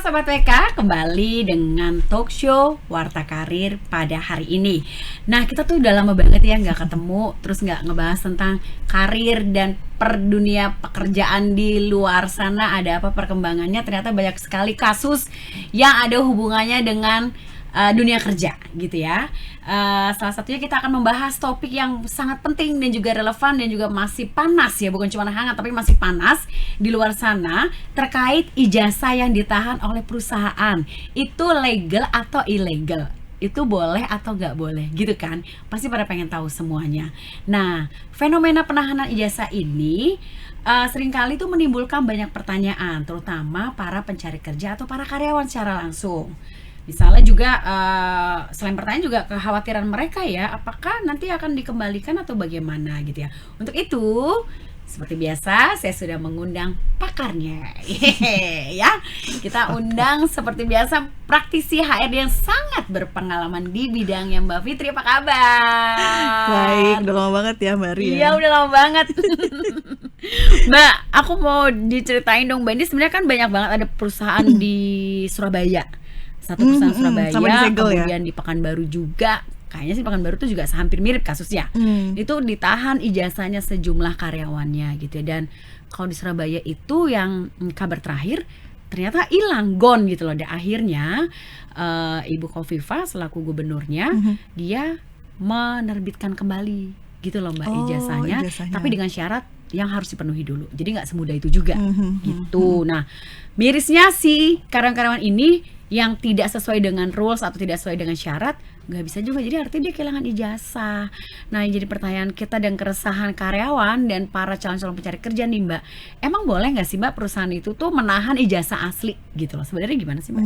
Sobat PK, kembali dengan talk show Warta Karir pada hari ini. Nah, kita tuh udah lama banget ya nggak ketemu, terus nggak ngebahas tentang karir dan dunia pekerjaan di luar sana. Ada apa perkembangannya? Ternyata banyak sekali kasus yang ada hubungannya dengan dunia kerja gitu ya. Salah satunya kita akan membahas topik yang sangat penting dan juga relevan dan juga masih panas ya, bukan cuma hangat tapi masih panas di luar sana, terkait ijazah yang ditahan oleh perusahaan. Itu legal atau ilegal? Itu boleh atau nggak boleh gitu kan? Pasti pada pengen tahu semuanya. Nah, fenomena penahanan ijazah ini seringkali tuh menimbulkan banyak pertanyaan, terutama para pencari kerja atau para karyawan secara langsung. Misalnya juga selain pertanyaan juga kekhawatiran mereka ya, apakah nanti akan dikembalikan atau bagaimana gitu ya. Untuk itu seperti biasa saya sudah mengundang pakarnya. Ya, kita undang seperti biasa praktisi HR yang sangat berpengalaman di bidangnya, Mbak Fitri. Apa kabar? Baik, udah lama banget ya Mbak Ria. Iya, udah lama banget. Mbak, aku mau diceritain dong Mbak, ini sebenarnya kan banyak banget ada perusahaan di Surabaya. Satu perusahaan Surabaya, kemudian di Pekanbaru juga. Kayaknya sih Pekanbaru itu juga hampir mirip kasusnya. Itu ditahan ijazahnya sejumlah karyawannya gitu ya. Dan kalau di Surabaya itu yang kabar terakhir ternyata hilang, gone gitu loh. Dan akhirnya Ibu Khofifah selaku gubernurnya dia menerbitkan kembali gitu loh Mbak, ijazahnya. Tapi dengan syarat yang harus dipenuhi dulu. Jadi nggak semudah itu juga gitu. Nah, mirisnya sih karyawan-karyawan ini yang tidak sesuai dengan rules atau tidak sesuai dengan syarat nggak bisa juga, jadi artinya dia kehilangan ijazah. Nah, yang jadi pertanyaan kita dan keresahan karyawan dan para calon-calon pencari kerja nih Mbak, emang boleh nggak sih Mbak perusahaan itu tuh menahan ijazah asli gitu loh? Sebenarnya gimana sih Mbak?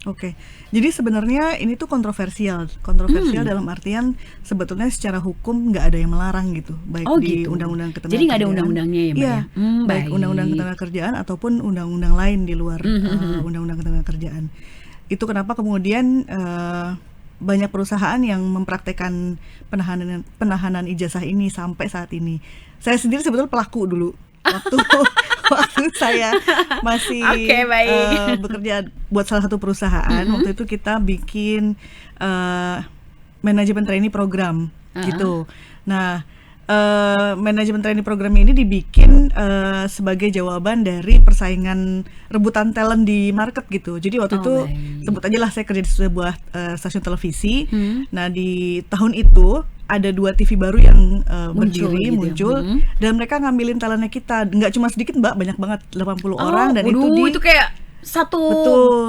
Oke, jadi sebenarnya ini tuh kontroversial dalam artian sebetulnya secara hukum nggak ada yang melarang gitu, baik di gitu. Undang-Undang Ketenagakerjaan. Jadi nggak ada undang-undangnya ya Mbak? Iya, baik Undang-Undang Ketenagakerjaan ataupun undang-undang lain di luar Undang-Undang Ketenagakerjaan. Itu kenapa kemudian banyak perusahaan yang mempraktekkan penahanan ijazah ini sampai saat ini. Saya sendiri sebetulnya pelaku dulu waktu saya masih bekerja buat salah satu perusahaan. Waktu itu kita bikin manajemen trainee program gitu. Nah, manajemen trainee program ini dibikin sebagai jawaban dari persaingan rebutan talent di market gitu. Jadi waktu itu sebut aja lah saya kerja di sebuah stasiun televisi. Nah, di tahun itu ada 2 TV baru yang muncul dan mereka ngambilin talentnya kita. Nggak cuma sedikit Mbak, banyak banget, 80 orang. Dan itu kayak satu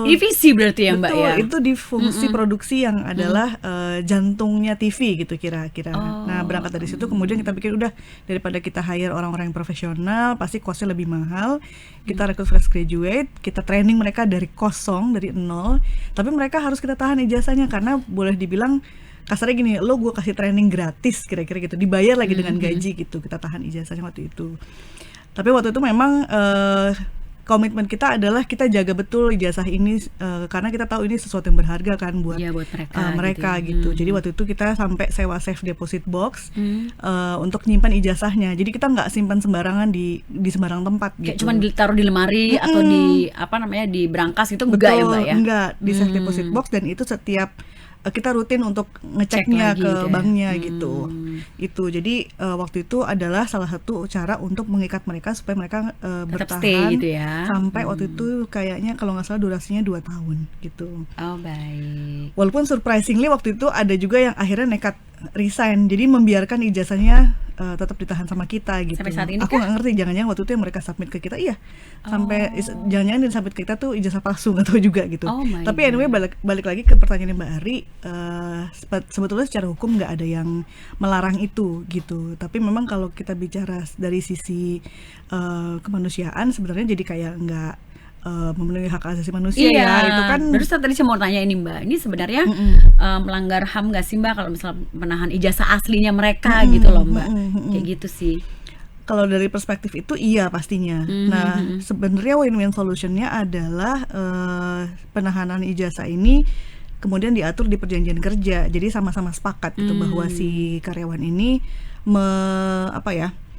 divisi berarti ya Mbak ya? Itu di fungsi produksi yang adalah jantungnya TV gitu kira-kira. Nah, berangkat dari situ kemudian kita pikir udah, daripada kita hire orang-orang yang profesional pasti costnya lebih mahal, kita rekrut fresh graduate, kita training mereka dari kosong, dari nol, tapi mereka harus kita tahan ijazahnya karena boleh dibilang kasarnya gini, lo gue kasih training gratis kira-kira gitu, dibayar lagi dengan gaji gitu, kita tahan ijazahnya waktu itu. Tapi waktu itu memang komitmen kita adalah kita jaga betul ijazah ini karena kita tahu ini sesuatu yang berharga kan buat mereka gitu. Jadi waktu itu kita sampai sewa safe deposit box untuk nyimpan ijazahnya. Jadi kita nggak simpan sembarangan di sembarang tempat gitu. Kayak cuma ditaruh di lemari atau di di brankas itu enggak ya Mbak ya? Enggak, di safe deposit box, dan itu setiap kita rutin untuk ngeceknya ke banknya gitu. Itu jadi waktu itu adalah salah satu cara untuk mengikat mereka supaya mereka bertahan gitu ya. Sampai waktu itu kayaknya kalau nggak salah durasinya 2 tahun gitu. Oh, baik. Walaupun surprisingly waktu itu ada juga yang akhirnya nekat resign, jadi membiarkan ijazahnya tetap ditahan sama kita gitu. Sampai saat ini aku nggak ngerti, jangan-jangan waktu itu yang mereka submit ke kita sampai jangan-jangan yang submit ke kita tuh ijazah palsu, nggak tahu juga gitu. Tapi anyway, balik lagi ke pertanyaan Mbak Ari, sebetulnya secara hukum nggak ada yang melarang itu gitu. Tapi memang kalau kita bicara dari sisi kemanusiaan sebenarnya jadi kayak nggak memenuhi hak asasi manusia ya, itu kan. Terus tadi saya mau tanya ini Mbak, ini sebenarnya melanggar HAM nggak sih Mbak kalau misalnya menahan ijazah aslinya mereka gitu loh Mbak, kayak gitu sih. Kalau dari perspektif itu iya pastinya. Nah, sebenarnya win-win solutionnya adalah penahanan ijazah ini kemudian diatur di perjanjian kerja. Jadi sama-sama sepakat gitu bahwa si karyawan ini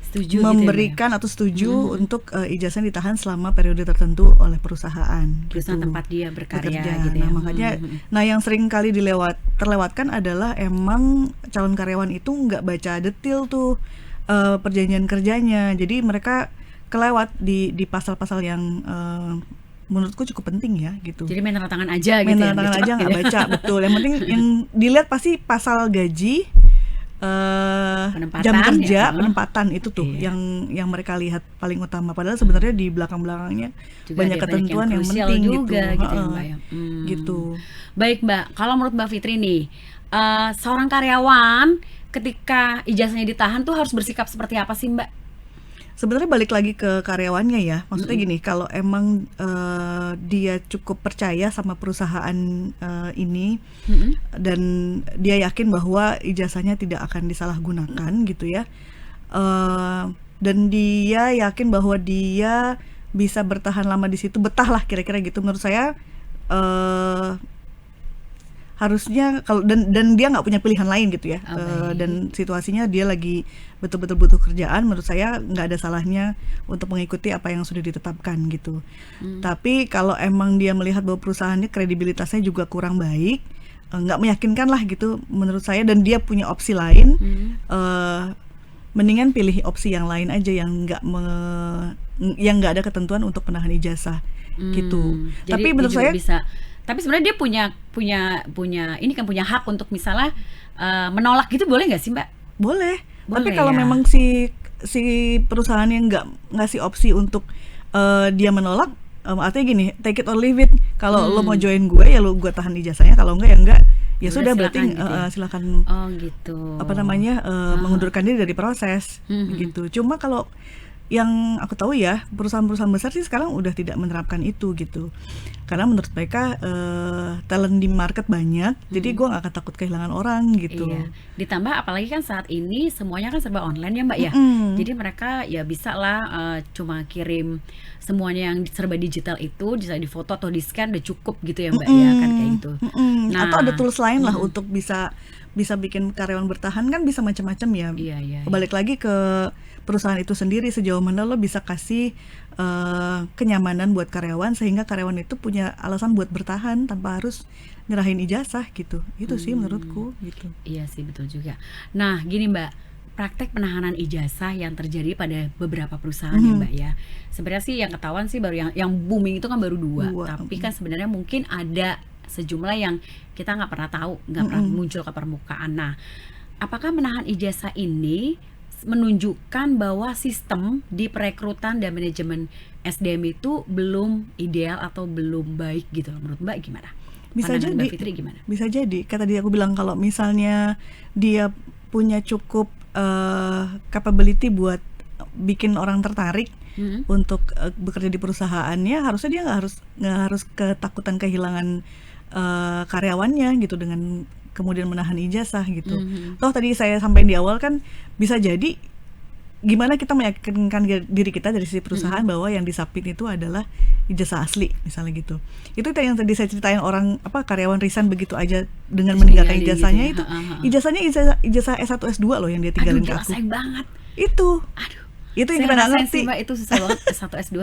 Setuju gitu ya, Mbak ya? memberikan atau setuju untuk ijazahnya ditahan selama periode tertentu oleh perusahaan Perusahaan gitu. tempat dia bekerja Bekerja. gitu ya. Nah, makanya nah yang sering kali terlewatkan adalah emang calon karyawan itu nggak baca detail tuh perjanjian kerjanya. Jadi mereka kelewat di pasal-pasal yang menurutku cukup penting ya gitu. Jadi main tanda tangan aja gitu Main ya. tanda tangan biar aja cepat nggak gitu ya. baca, betul. Yang penting yang dilihat pasti pasal gaji, Penempatan jam ya. kerja, penempatan itu tuh Iya. yang mereka lihat paling utama. Padahal sebenarnya di belakang-belakangnya Juga banyak ada ketentuan yang krusial penting juga gitu ya, Heeh, Mbak ya. gitu. Baik, Mbak. Kalau menurut Mbak Fitri nih, seorang karyawan ketika ijazahnya ditahan tuh harus bersikap seperti apa sih, Mbak? Sebenarnya balik lagi ke karyawannya ya. Maksudnya gini, kalau emang dia cukup percaya sama perusahaan ini dan dia yakin bahwa ijazahnya tidak akan disalahgunakan gitu ya. Dan dia yakin bahwa dia bisa bertahan lama di situ, betah lah kira-kira gitu. Menurut saya harusnya kalau dan dia nggak punya pilihan lain gitu ya. Dan situasinya dia lagi betul-betul butuh kerjaan, menurut saya nggak ada salahnya untuk mengikuti apa yang sudah ditetapkan gitu. Tapi kalau emang dia melihat bahwa perusahaannya kredibilitasnya juga kurang baik, nggak meyakinkan lah gitu menurut saya, dan dia punya opsi lain, mendingan pilih opsi yang lain aja yang yang nggak ada ketentuan untuk penahan ijazah gitu. Jadi Tapi dia menurut juga saya bisa. Tapi sebenarnya dia punya ini kan punya hak untuk misalnya menolak gitu, boleh nggak sih, Mbak? boleh. Tapi Boleh kalau ya. memang si perusahaan yang nggak ngasih opsi untuk dia menolak, artinya gini, take it or leave it. Kalau lo mau join gue ya lo gue tahan ijazahnya, kalau enggak ya enggak. Ya Udah, sudah, berarti silakan gitu ya. silakan Oh gitu. apa namanya mengundurkan diri dari proses gitu. Cuma kalau yang aku tahu ya, perusahaan-perusahaan besar sih sekarang udah tidak menerapkan itu gitu. Karena menurut mereka talent di market banyak, jadi gue gak akan takut kehilangan orang gitu. Iya. Ditambah apalagi kan saat ini semuanya kan serba online ya, Mbak ya. Jadi mereka ya bisa lah cuma kirim semuanya yang serba digital itu, bisa difoto atau di scan udah cukup gitu ya, Mbak ya, kan kayak gitu. Nah, Atau ada tools lain lah untuk bisa bikin karyawan bertahan, kan bisa macam-macam ya. Iya. Balik lagi ke perusahaan itu sendiri, sejauh mana lo bisa kasih kenyamanan buat karyawan sehingga karyawan itu punya alasan buat bertahan tanpa harus nyerahin ijazah gitu. Itu sih menurutku gitu. Iya sih, betul juga. Nah, gini Mbak, praktek penahanan ijazah yang terjadi pada beberapa perusahaan ya, Mbak ya. Sebenarnya sih yang ketahuan sih baru yang booming itu kan baru dua. Tapi kan sebenarnya mungkin ada sejumlah yang kita nggak pernah tahu, nggak pernah muncul ke permukaan. Nah, apakah menahan ijazah ini menunjukkan bahwa sistem di perekrutan dan manajemen SDM itu belum ideal atau belum baik gitu? Menurut Mbak gimana? Bisa Pandangan jadi, Mbak Fitri gimana? bisa jadi. Kata dia, aku bilang kalau misalnya dia punya cukup capability buat bikin orang tertarik untuk bekerja di perusahaannya, harusnya dia nggak harus ketakutan kehilangan karyawannya gitu dengan kemudian menahan ijazah gitu. Toh tadi saya sampaikan di awal kan, bisa jadi gimana kita meyakinkan diri kita dari sisi perusahaan bahwa yang disubmit itu adalah ijazah asli misalnya gitu. Itu yang tadi saya ceritain, orang karyawan resign begitu aja dengan meninggalkan ijazahnya gitu ya. Ijazahnya ijazah S1 S2 loh yang dia tinggalin ke aku. Sayang banget. Itu yang kita nggak ngerti. Mbak, itu susah banget S1 S2.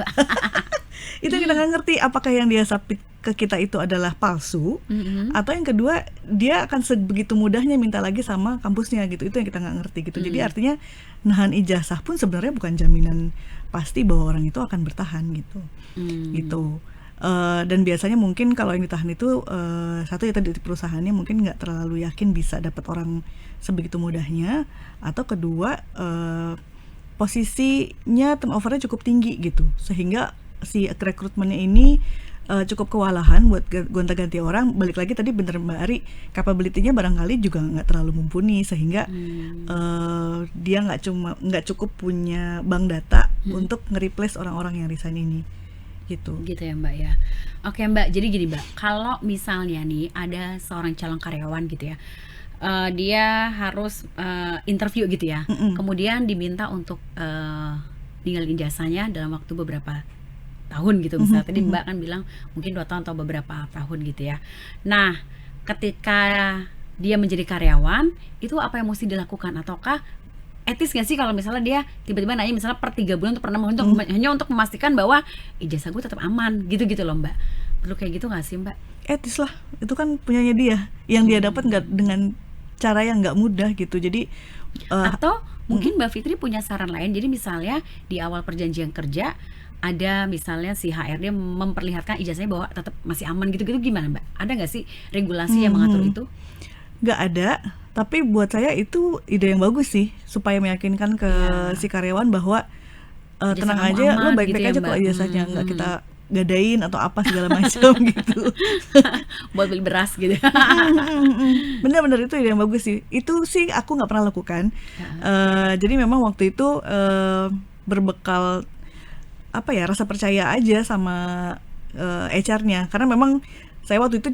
Itu yang kita nggak ngerti, apakah yang dia submit ke kita itu adalah palsu, atau yang kedua dia akan sebegitu mudahnya minta lagi sama kampusnya gitu. Itu yang kita nggak ngerti gitu. Jadi artinya nahan ijazah pun sebenarnya bukan jaminan pasti bahwa orang itu akan bertahan gitu. Gitu. Dan biasanya mungkin kalau yang ditahan itu satu ya tadi perusahaannya mungkin nggak terlalu yakin bisa dapat orang sebegitu mudahnya, atau kedua posisinya turnovernya cukup tinggi gitu, sehingga si rekrutmennya ini cukup kewalahan buat gonta-ganti orang. Balik lagi tadi bener Mbak Ari, capability-nya barangkali juga nggak terlalu mumpuni, sehingga dia nggak cukup punya bank data untuk nge-replace orang-orang yang resign ini gitu ya Mbak ya. Oke Mbak, jadi gini Mbak, kalau misalnya nih ada seorang calon karyawan gitu ya, dia harus interview gitu ya, kemudian diminta untuk ninggalin jasanya dalam waktu beberapa tahun gitu, misalnya tadi Mbak kan bilang mungkin 2 tahun atau beberapa tahun gitu ya. Nah, ketika dia menjadi karyawan, itu apa yang mesti dilakukan, ataukah etis nggak sih kalau misalnya dia tiba-tiba nanya misalnya per 3 bulan atau per 6 bulan hanya untuk memastikan bahwa ijazah gue tetap aman gitu-gitu loh Mbak. Perlu kayak gitu nggak sih Mbak? Etis lah, itu kan punyanya dia, yang dia dapat nggak dengan cara yang nggak mudah gitu. Jadi atau mungkin Mbak Fitri punya saran lain. Jadi misalnya di awal perjanjian kerja ada misalnya si HRD memperlihatkan ijazahnya bahwa tetap masih aman gitu-gitu, gimana Mbak? Ada nggak sih regulasi yang mengatur itu? Nggak ada, tapi buat saya itu ide yang bagus sih, supaya meyakinkan ke si karyawan bahwa tenang aja, lo baik-baik gitu aja ya, kok ijazahnya, nggak kita gadain atau apa segala macam gitu. Buat beli beras gitu. Bener-bener itu ide yang bagus sih. Itu sih aku nggak pernah lakukan. Jadi memang waktu itu berbekal apa ya, rasa percaya aja sama HR-nya, karena memang saya waktu itu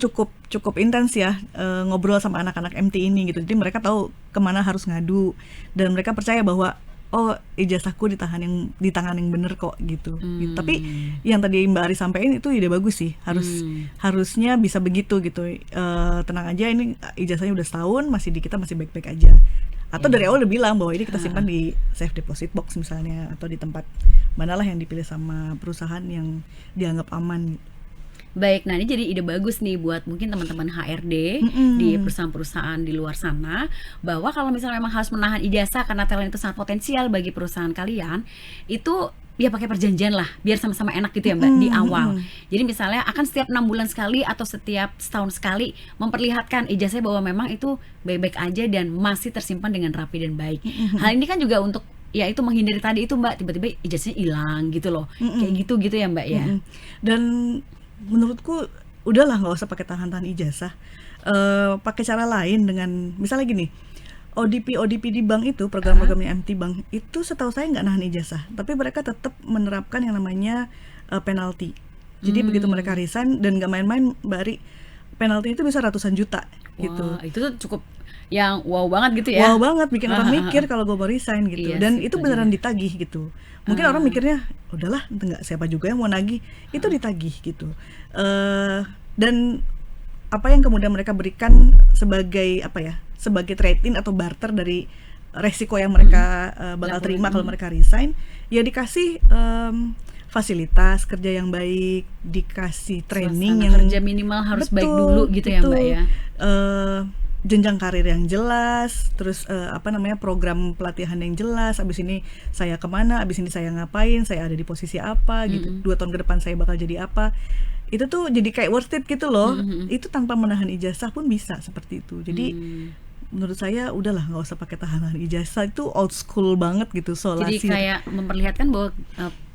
cukup intens ya ngobrol sama anak-anak MT ini gitu. Jadi mereka tahu kemana harus ngadu, dan mereka percaya bahwa oh ijazahku di tangan yang bener kok gitu. Tapi yang tadi Mbak Ari sampaikan itu ide bagus sih, harusnya bisa begitu gitu. Tenang aja, ini ijazahnya udah setahun, masih di kita masih baik-baik aja. Atau dari awal udah bilang bahwa ini kita simpan di safe deposit box misalnya, atau di tempat manalah yang dipilih sama perusahaan yang dianggap aman. Baik, nah ini jadi ide bagus nih buat mungkin teman-teman HRD di perusahaan-perusahaan di luar sana, bahwa kalau misalnya memang harus menahan ijazah karena talent itu sangat potensial bagi perusahaan kalian, itu ya pakai perjanjian lah, biar sama-sama enak gitu ya Mbak di awal. Jadi misalnya akan setiap 6 bulan sekali atau setiap setahun sekali memperlihatkan ijazahnya bahwa memang itu baik-baik aja dan masih tersimpan dengan rapi dan baik. Hal ini kan juga untuk ya itu menghindari tadi itu Mbak, tiba-tiba ijazahnya hilang gitu loh. Kayak gitu ya Mbak ya. Dan menurutku udahlah nggak usah pakai tahan-tahan ijazah, pakai cara lain dengan misalnya gini, ODP di bank itu, program-programnya MT Bank itu setahu saya nggak nahan ijazah, tapi mereka tetap menerapkan yang namanya penalti. Jadi begitu mereka resign, dan nggak main-main Mbak Ari, penalti itu bisa ratusan juta. Gitu. Itu tuh cukup yang wow banget gitu ya. Wow banget, bikin orang mikir kalau gue mau resign gitu. Iya Dan sih, itu beneran ditagih gitu. Mungkin orang mikirnya udahlah, nggak siapa juga yang mau nagih, itu ditagih gitu. Dan apa yang kemudian mereka berikan sebagai apa ya, sebagai trade-in atau barter dari resiko yang mereka bakal terima kalau mereka resign, ya dikasih fasilitas kerja yang baik, dikasih training yang kerja minimal harus baik dulu gitu ya Mbak ya. Jenjang karir yang jelas, terus program pelatihan yang jelas. Abis ini saya kemana, abis ini saya ngapain, saya ada di posisi apa gitu. 2 tahun ke depan saya bakal jadi apa. Itu tuh jadi kayak worth it gitu loh. Itu tanpa menahan ijazah pun bisa seperti itu. Jadi menurut saya udahlah nggak usah pakai tahanan ijazah, itu old school banget gitu solasi. Jadi kayak memperlihatkan bahwa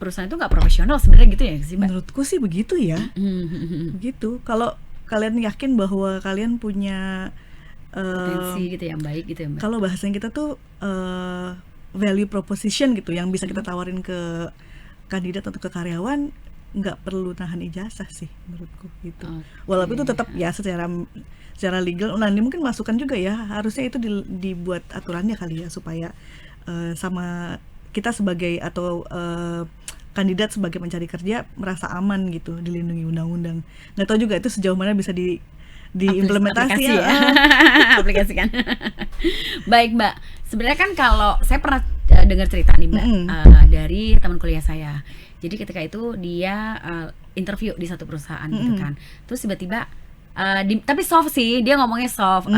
perusahaan itu nggak profesional sebenarnya gitu ya sih Mbak? Menurutku sih begitu ya. Begitu. Kalau kalian yakin bahwa kalian punya potensi gitu yang baik gitu ya Mbak. Kalau bahasanya kita tuh value proposition gitu, yang bisa kita tawarin ke kandidat atau ke karyawan, nggak perlu nahan ijazah sih menurutku gitu. Walaupun itu tetap ya secara legal, nanti mungkin masukan juga ya, harusnya itu dibuat aturannya kali ya, supaya sama kita sebagai atau kandidat sebagai pencari kerja merasa aman gitu, dilindungi undang-undang. Nggak tahu juga itu sejauh mana bisa diimplementasi ya. Aplikasikan. Baik Mbak, sebenarnya kan kalau saya pernah dengar cerita nih Mbak, dari teman kuliah saya. Jadi ketika itu dia interview di satu perusahaan gitu kan, terus tiba-tiba tapi soft sih, dia ngomongnya soft.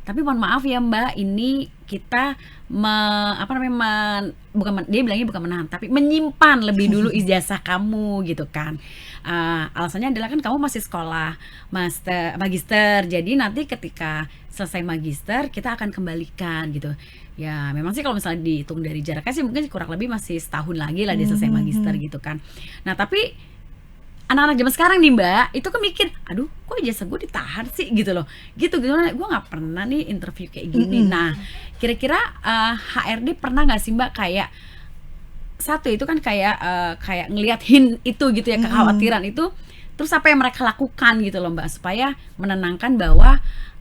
Tapi mohon maaf ya Mbak, ini kita dia bilangnya bukan menahan, tapi menyimpan lebih dulu ijazah kamu gitu kan. Alasannya adalah kan kamu masih sekolah magister, jadi nanti ketika selesai magister kita akan kembalikan gitu. Ya memang sih kalau misalnya dihitung dari jaraknya sih mungkin kurang lebih masih setahun lagi lah dia selesai magister gitu kan. Nah tapi anak-anak zaman sekarang nih Mbak, itu kan mikir, aduh kok ijazah gue ditahan sih gitu loh. Gitu gue gak pernah nih interview kayak gini. Nah kira-kira HRD pernah gak sih Mbak kayak satu itu kan kayak ngelihat hint itu gitu ya, kekhawatiran itu, terus apa yang mereka lakukan gitu loh Mbak, supaya menenangkan bahwa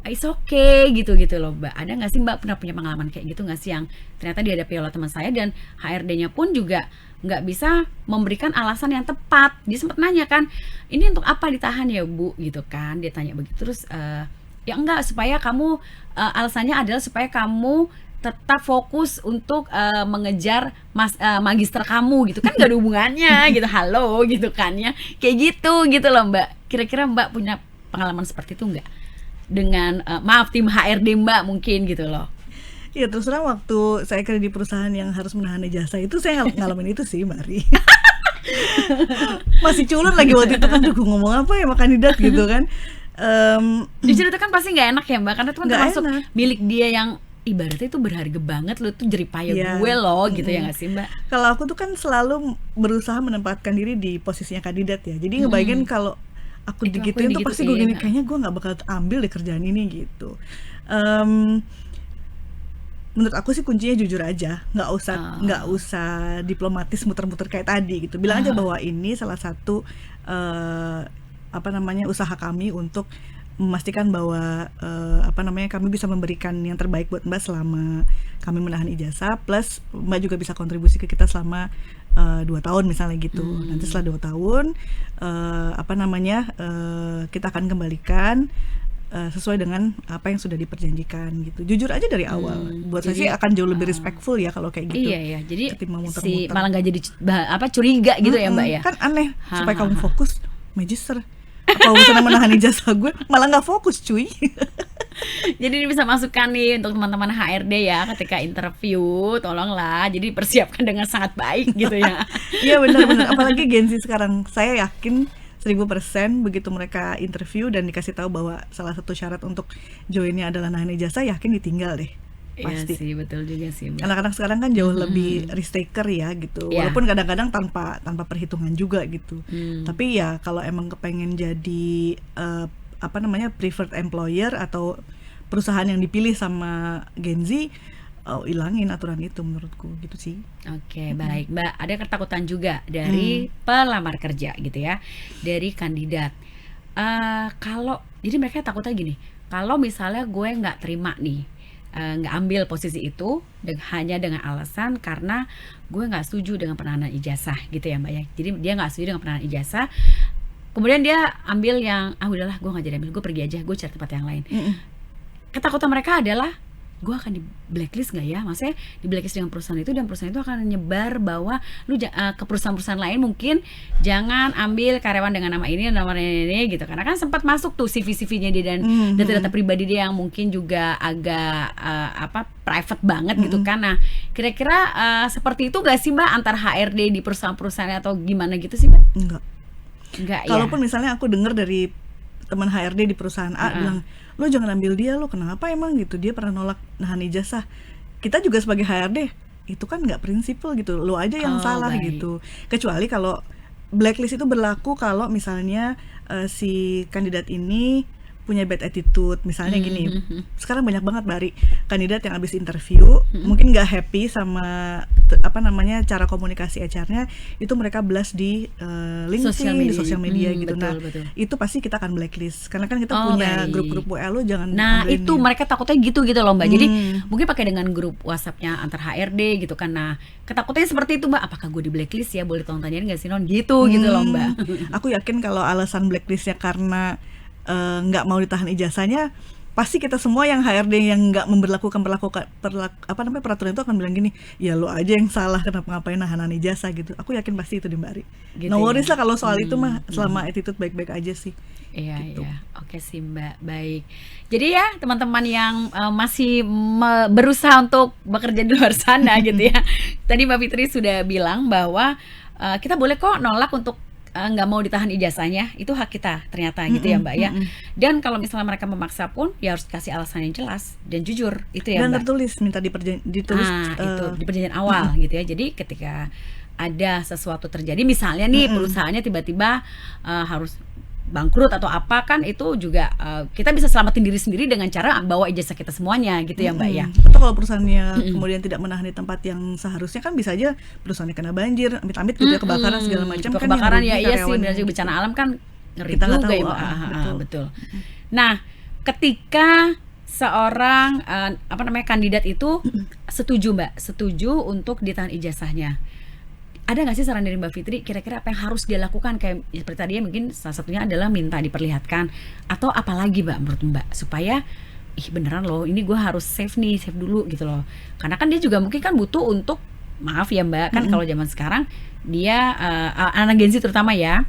it's okay gitu loh Mbak. Ada gak sih Mbak pernah punya pengalaman kayak gitu gak sih, yang ternyata dihadapi oleh teman saya dan HRD-nya pun juga nggak bisa memberikan alasan yang tepat. Dia sempat nanya kan, ini untuk apa ditahan ya Bu gitu kan, dia tanya begitu. Terus ya enggak, supaya kamu alasannya adalah supaya kamu tetap fokus untuk mengejar magister kamu gitu kan, gak ada hubungannya gitu, halo gitu kan ya, kayak gitu loh Mbak. Kira-kira Mbak punya pengalaman seperti itu nggak dengan maaf tim HRD Mbak mungkin gitu loh? Ya terus terang waktu saya kerja di perusahaan yang harus menahan ijazah itu saya ngalamin itu sih Mbak Ri. Masih culun lagi waktu itu kan, gue ngomong apa ya sama kandidat gitu kan. Jujur itu kan pasti nggak enak ya Mbak, karena itu kan Nggak termasuk enak. milik dia yang ibaratnya itu berharga banget, lo tuh jeripaya Iya. gue loh gitu ya nggak sih Mbak? Kalau aku tuh kan selalu berusaha menempatkan diri di posisinya kandidat ya. Jadi ngebayangin kalau aku Itu aku digituin yang tuh pasti gue gini, digituin. kayaknya gue nggak bakal ambil deh kerjaan ini gitu. Menurut aku sih kuncinya jujur aja, nggak usah diplomatis muter-muter kayak tadi gitu. Bilang aja bahwa ini salah satu usaha kami untuk memastikan bahwa kami bisa memberikan yang terbaik buat Mbak selama kami menahan ijazah, plus Mbak juga bisa kontribusi ke kita selama 2 tahun misalnya gitu. Nanti setelah 2 tahun kita akan kembalikan sesuai dengan apa yang sudah diperjanjikan gitu. Jujur aja dari awal. Buat saya sih akan jauh lebih respectful ya kalau kayak gitu. Iya, jadi ketimbang si muter-muter. malah nggak jadi curiga gitu ya Mbak ya. Kan aneh, supaya kamu fokus magister. Apa urusannya menahan ijazah gue? Malah nggak fokus cuy. Jadi ini bisa masukkan nih untuk teman-teman HRD ya, ketika interview tolonglah jadi persiapkan dengan sangat baik gitu ya. Iya benar-benar, apalagi Gen Z sekarang. Saya yakin 1000% begitu mereka interview dan dikasih tahu bahwa salah satu syarat untuk joinnya adalah nahan ijazah, yakin ditinggal deh. Pasti. Iya sih, betul juga sih Mbak. Anak-anak sekarang kan jauh lebih risk taker ya gitu. Iya. Walaupun kadang-kadang tanpa perhitungan juga gitu. Tapi ya kalau emang kepengen jadi preferred employer atau perusahaan yang dipilih sama Gen Z, ilangin aturan itu menurutku gitu sih. Oke, baik Mbak. Ada ketakutan juga dari pelamar kerja gitu ya, dari kandidat. Jadi mereka takutnya gini, kalau misalnya gue nggak terima nih, nggak ambil posisi itu hanya dengan alasan karena gue nggak setuju dengan penahanan ijazah gitu ya Mbak ya. Jadi dia nggak setuju dengan penahanan ijazah, kemudian dia ambil yang udahlah gue nggak jadi ambil, gue pergi aja, gue cari tempat yang lain. Ketakutan mereka adalah gue akan di blacklist nggak ya, maksudnya di blacklist dengan perusahaan itu, dan perusahaan itu akan menyebar bahwa lu ke perusahaan-perusahaan lain mungkin jangan ambil karyawan dengan nama ini gitu, karena kan sempat masuk tuh CV-CV-nya dia dan data-data pribadi dia yang mungkin juga agak private banget gitu kan. Nah kira-kira seperti itu nggak sih Mbak antar HRD di perusahaan-perusahaan atau gimana gitu sih Mbak? Enggak ya. Kalaupun misalnya aku dengar dari teman HRD di perusahaan A bilang, lo jangan ambil dia, lo kenapa emang gitu, dia pernah nolak nahan ijazah. Kita juga sebagai HRD itu kan nggak prinsipil gitu, lo aja yang salah gitu. Kecuali kalau blacklist itu berlaku kalau misalnya si kandidat ini punya bad attitude, misalnya gini. Sekarang banyak banget Bari kandidat yang habis interview mungkin nggak happy sama cara komunikasi HR-nya, itu mereka blast di LinkedIn, di sosial media gitu. Betul. Itu pasti kita akan blacklist karena kan kita punya grup-grup WA, lo jangan. Nah itu mereka takutnya gitu loh Mbak. Jadi mungkin pakai dengan grup WhatsApp-nya antar HRD gitu kan. Nah ketakutannya seperti itu Mbak. Apakah gue di blacklist ya? Boleh tolong tanyain nggak sih non? Gitu loh Mbak. Aku yakin kalau alasan blacklistnya karena nggak mau ditahan ijazahnya, pasti kita semua yang HRD yang nggak memperlakukan peraturan itu akan bilang gini, ya lo aja yang salah, kenapa ngapain nahan ijazah gitu. Aku yakin pasti itu di Mbak Ari. Gitu no worries lah kalau soal itu mah, selama attitude baik-baik aja sih. Iya gitu. iya, oke sih Mbak, baik. Jadi ya teman-teman yang masih berusaha untuk bekerja di luar sana gitu ya. Tadi Mbak Fitri sudah bilang bahwa kita boleh kok nolak untuk nggak mau ditahan ijazahnya, itu hak kita ternyata gitu ya Mbak ya. Dan kalau misalnya mereka memaksa pun ya harus kasih alasan yang jelas dan jujur itu ya dan Mbak. tertulis, minta ditulis itu di perjanjian awal gitu ya. Jadi ketika ada sesuatu terjadi misalnya nih perusahaannya tiba-tiba harus bangkrut atau apa, kan itu juga kita bisa selamatin diri sendiri dengan cara bawa ijazah kita semuanya gitu ya Mbak ya. Atau kalau perusahaannya kemudian tidak menahan di tempat yang seharusnya, kan bisa aja perusahaannya kena banjir, amit-amit gitu ya, kebakaran segala macam kan. Kebakaran ya iya sih, benar juga bencana alam kan ngeri kita juga tahu, ya betul. Nah ketika seorang kandidat itu setuju Mbak, setuju untuk ditahan ijazahnya, ada nggak sih saran dari Mbak Fitri kira-kira apa yang harus dia lakukan? Kayak seperti tadi ya, mungkin salah satunya adalah minta diperlihatkan, atau apalagi Mbak menurut Mbak supaya ih beneran loh, ini gue harus save dulu gitu loh. Karena kan dia juga mungkin kan butuh untuk, maaf ya Mbak, kan kalau zaman sekarang dia anak Gen Z terutama ya,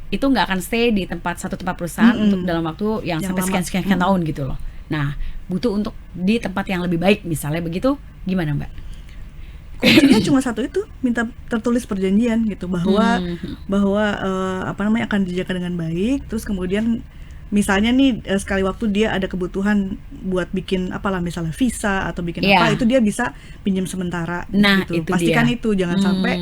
itu nggak akan stay di satu tempat perusahaan untuk dalam waktu yang sampai lama. sekian tahun gitu loh. Nah, butuh untuk di tempat yang lebih baik misalnya begitu, gimana Mbak? Kuncinya cuma satu itu, minta tertulis perjanjian gitu bahwa akan dijaga dengan baik. Terus kemudian misalnya nih sekali waktu dia ada kebutuhan buat bikin apalah, misalnya visa atau bikin apa, itu dia bisa pinjam sementara gitu. Itu pastikan dia. itu jangan sampai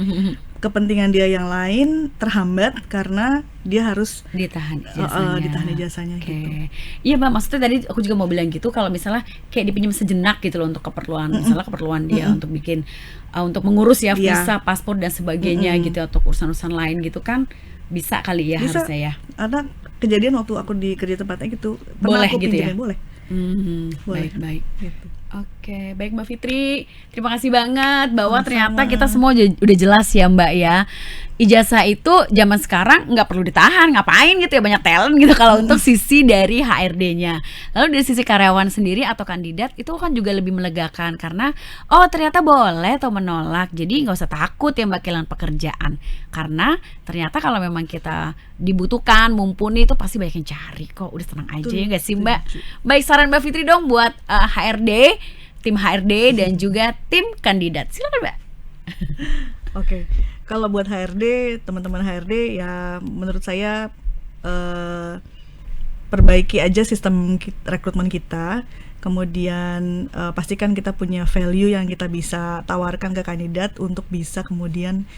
kepentingan dia yang lain terhambat karena dia harus ditahan ijazahnya. Ditahan ijazahnya gitu. Iya Mbak, maksudnya tadi aku juga mau bilang gitu, kalau misalnya kayak dipinjam sejenak gitu loh untuk keperluan, misalnya keperluan dia untuk bikin untuk mengurus ya visa, paspor dan sebagainya gitu, atau urusan-urusan lain gitu kan, bisa kali ya bisa, harusnya ya. Ada kejadian waktu aku di kerja tempatnya gitu, Boleh aku gitu ya? pinjemin, boleh. Baik. Gitu. Oke, baik Mbak Fitri, terima kasih banget bahwa Sama-sama. ternyata kita semua udah jelas ya Mbak ya. Ijazah itu zaman sekarang nggak perlu ditahan, ngapain gitu ya, banyak talent gitu kalau untuk sisi dari HRD-nya. Lalu dari sisi karyawan sendiri atau kandidat itu kan juga lebih melegakan karena oh ternyata boleh atau menolak. Jadi nggak usah takut ya Mbak kehilangan pekerjaan, karena ternyata kalau memang kita dibutuhkan, mumpuni, itu pasti banyak yang cari kok. Udah tenang aja ya nggak sih Mbak? Baik, saran Mbak Fitri dong buat HRD, tim HRD dan juga tim kandidat. Silakan Mbak. Oke. Kalau buat HRD, teman-teman HRD ya menurut saya perbaiki aja sistem rekrutmen kita. Kemudian pastikan kita punya value yang kita bisa tawarkan ke kandidat untuk bisa kemudian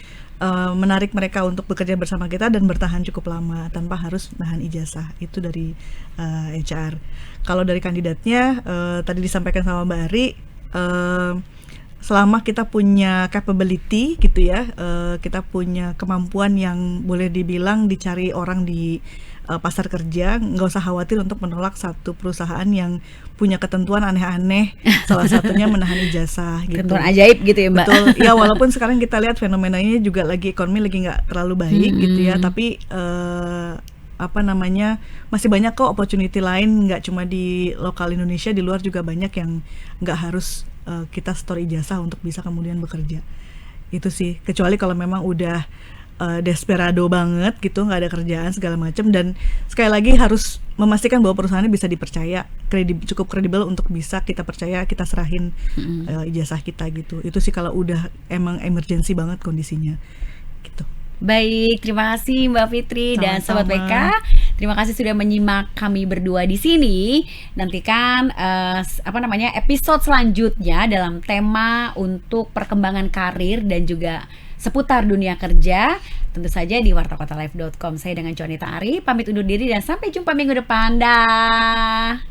menarik mereka untuk bekerja bersama kita dan bertahan cukup lama tanpa harus nahan ijazah. Itu dari HR. Kalau dari kandidatnya tadi disampaikan sama Mbak Ari, selama kita punya capability gitu ya, kita punya kemampuan yang boleh dibilang dicari orang di pasar kerja, nggak usah khawatir untuk menolak satu perusahaan yang punya ketentuan aneh-aneh, salah satunya menahan ijazah gitu. Ketentuan ajaib gitu ya Mbak. Betul, ya walaupun sekarang kita lihat fenomenanya juga ekonomi lagi nggak terlalu baik gitu ya, tapi masih banyak kok opportunity lain, nggak cuma di lokal Indonesia, di luar juga banyak yang nggak harus kita store ijazah untuk bisa kemudian bekerja. Itu sih, kecuali kalau memang udah desperado banget gitu, nggak ada kerjaan segala macam, dan sekali lagi harus memastikan bahwa perusahaannya bisa dipercaya, cukup kredibel untuk bisa kita percaya, kita serahin ijazah kita gitu. Itu sih kalau udah emang emergency banget kondisinya gitu. Baik, terima kasih Mbak Fitri dan Sobat Sama-sama. BK. Terima kasih sudah menyimak kami berdua di sini. Nantikan episode selanjutnya dalam tema untuk perkembangan karir dan juga seputar dunia kerja. Tentu saja di wartakotalive.com. Saya dengan Conita Ari pamit undur diri dan sampai jumpa minggu depan. Dah.